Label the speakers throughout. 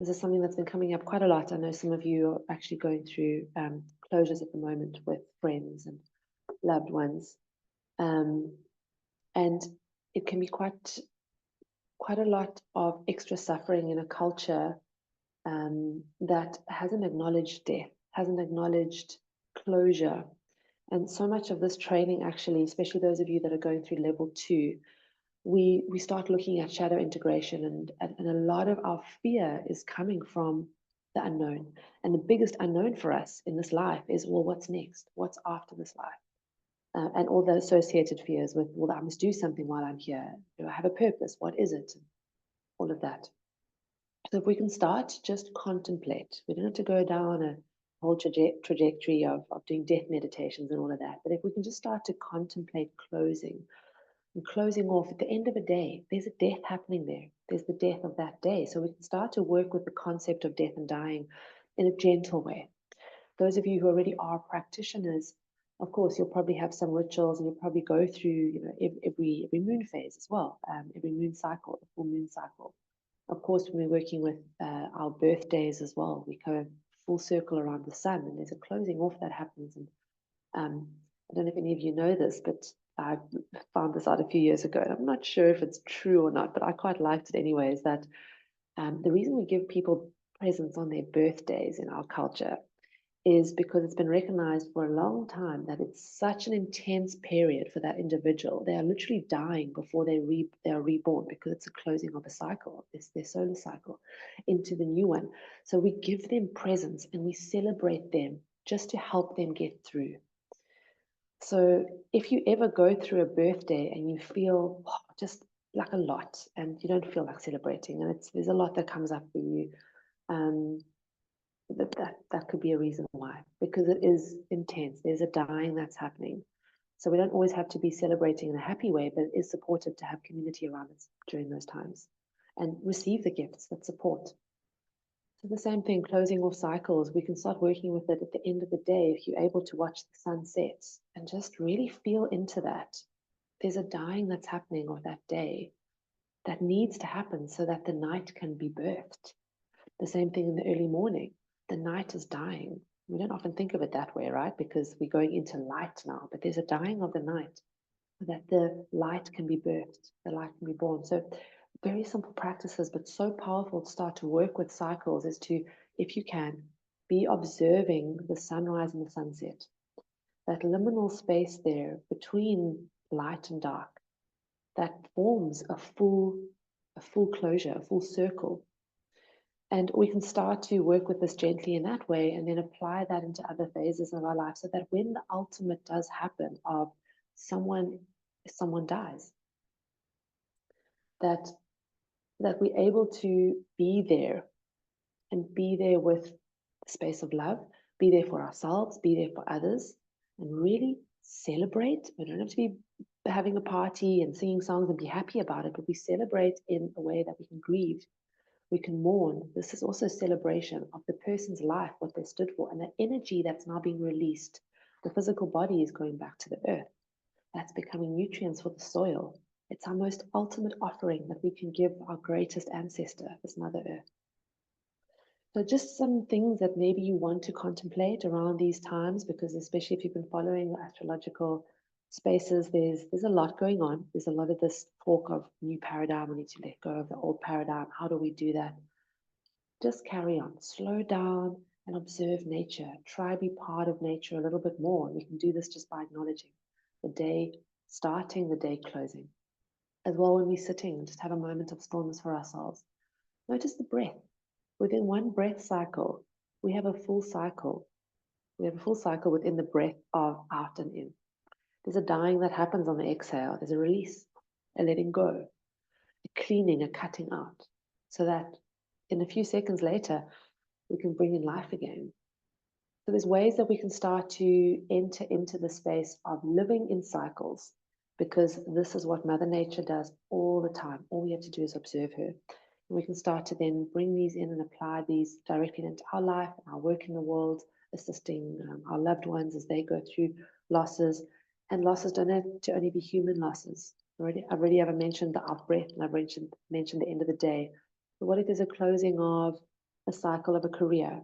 Speaker 1: This is something that's been coming up quite a lot. I know some of you are actually going through closures at the moment with friends and loved ones. Um, and it can be quite a lot of extra suffering in a culture that hasn't acknowledged death, hasn't acknowledged closure. And so much of this training, actually, especially those of you that are going through level 2, we start looking at shadow integration, and a lot of our fear is coming from the unknown. And the biggest unknown for us in this life is, well, what's next? What's after this life? And all the associated fears with, well, I must do something while I'm here. Do I have a purpose? What is it? All of that. So if we can start, just contemplate. We don't have to go down a whole trajectory of doing death meditations and all of that. But if we can just start to contemplate closing and closing off at the end of a day, there's a death happening there. There's the death of that day. So we can start to work with the concept of death and dying in a gentle way. Those of you who already are practitioners, of course, you'll probably have some rituals, and you'll probably go through, every moon phase as well, every moon cycle, the full moon cycle. Of course, when we're working with our birthdays as well, we go full circle around the sun, and there's a closing off that happens. And I don't know if any of you know this, but I found this out a few years ago, and I'm not sure if it's true or not, but I quite liked it anyways, that the reason we give people presents on their birthdays in our culture is because it's been recognized for a long time that it's such an intense period for that individual. They are literally dying before they are reborn, because it's a closing of a cycle, it's their solar cycle, into the new one. So we give them presents and we celebrate them just to help them get through. So if you ever go through a birthday and you feel just like a lot, and you don't feel like celebrating, and there's a lot that comes up for you, um, that could be a reason why, because it is intense. There's a dying that's happening. So we don't always have to be celebrating in a happy way, but it is supportive to have community around us during those times and receive the gifts that support. So the same thing, closing off cycles, we can start working with it at the end of the day if you're able to watch the sunset and just really feel into that. There's a dying that's happening of that day that needs to happen so that the night can be birthed. The same thing in the early morning. The night is dying. We don't often think of it that way, right? Because we're going into light now, but there's a dying of the night so that the light can be birthed, the light can be born. So very simple practices, but so powerful to start to work with cycles is to, if you can, be observing the sunrise and the sunset. That liminal space there between light and dark, that forms a full closure, a full circle. And we can start to work with this gently in that way, and then apply that into other phases of our life, so that when the ultimate does happen of someone dies, that we're able to be there, and be there with the space of love, be there for ourselves, be there for others, and really celebrate. We don't have to be having a party and singing songs and be happy about it, but we celebrate in a way that we can grieve, we can mourn. This is also a celebration of the person's life, what they stood for, and the energy that's now being released. The physical body is going back to the earth. That's becoming nutrients for the soil. It's our most ultimate offering that we can give our greatest ancestor, this Mother Earth. So just some things that maybe you want to contemplate around these times, because especially if you've been following the astrological spaces, there's a lot going on. There's a lot of this talk of new paradigm. We need to let go of the old paradigm. How do we do that? Just carry on, slow down and observe nature. Try be part of nature a little bit more. And we can do this just by acknowledging the day starting, the day closing. As well, when we're sitting, just have a moment of stillness for ourselves. Notice the breath. Within one breath cycle, we have a full cycle. We have a full cycle within the breath of out and in. There's a dying that happens on the exhale. There's a release, a letting go, a cleaning, a cutting out, so that in a few seconds later, we can bring in life again. So there's ways that we can start to enter into the space of living in cycles, because this is what Mother Nature does all the time. All we have to do is observe her. And we can start to then bring these in and apply these directly into our life and our work in the world, assisting our loved ones as they go through losses. And losses don't have to only be human losses. I've already mentioned the out breath, and I've mentioned the end of the day. But what if there's a closing of a cycle of a career,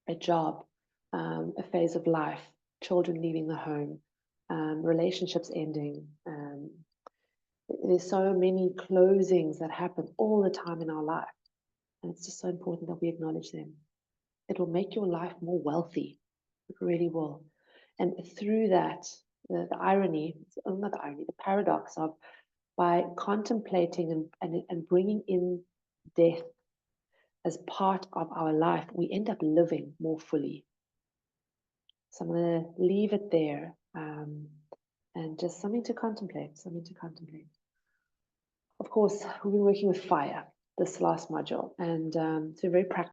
Speaker 1: a job, a phase of life, children leaving the home, relationships ending. There's so many closings that happen all the time in our life. And it's just so important that we acknowledge them. It will make your life more wealthy. It really will. And through that, the irony, not the irony, the paradox of by contemplating and bringing in death as part of our life, we end up living more fully. So I'm going to leave it there, and just something to contemplate, Of course, we've been working with fire this last module, and it's a very practical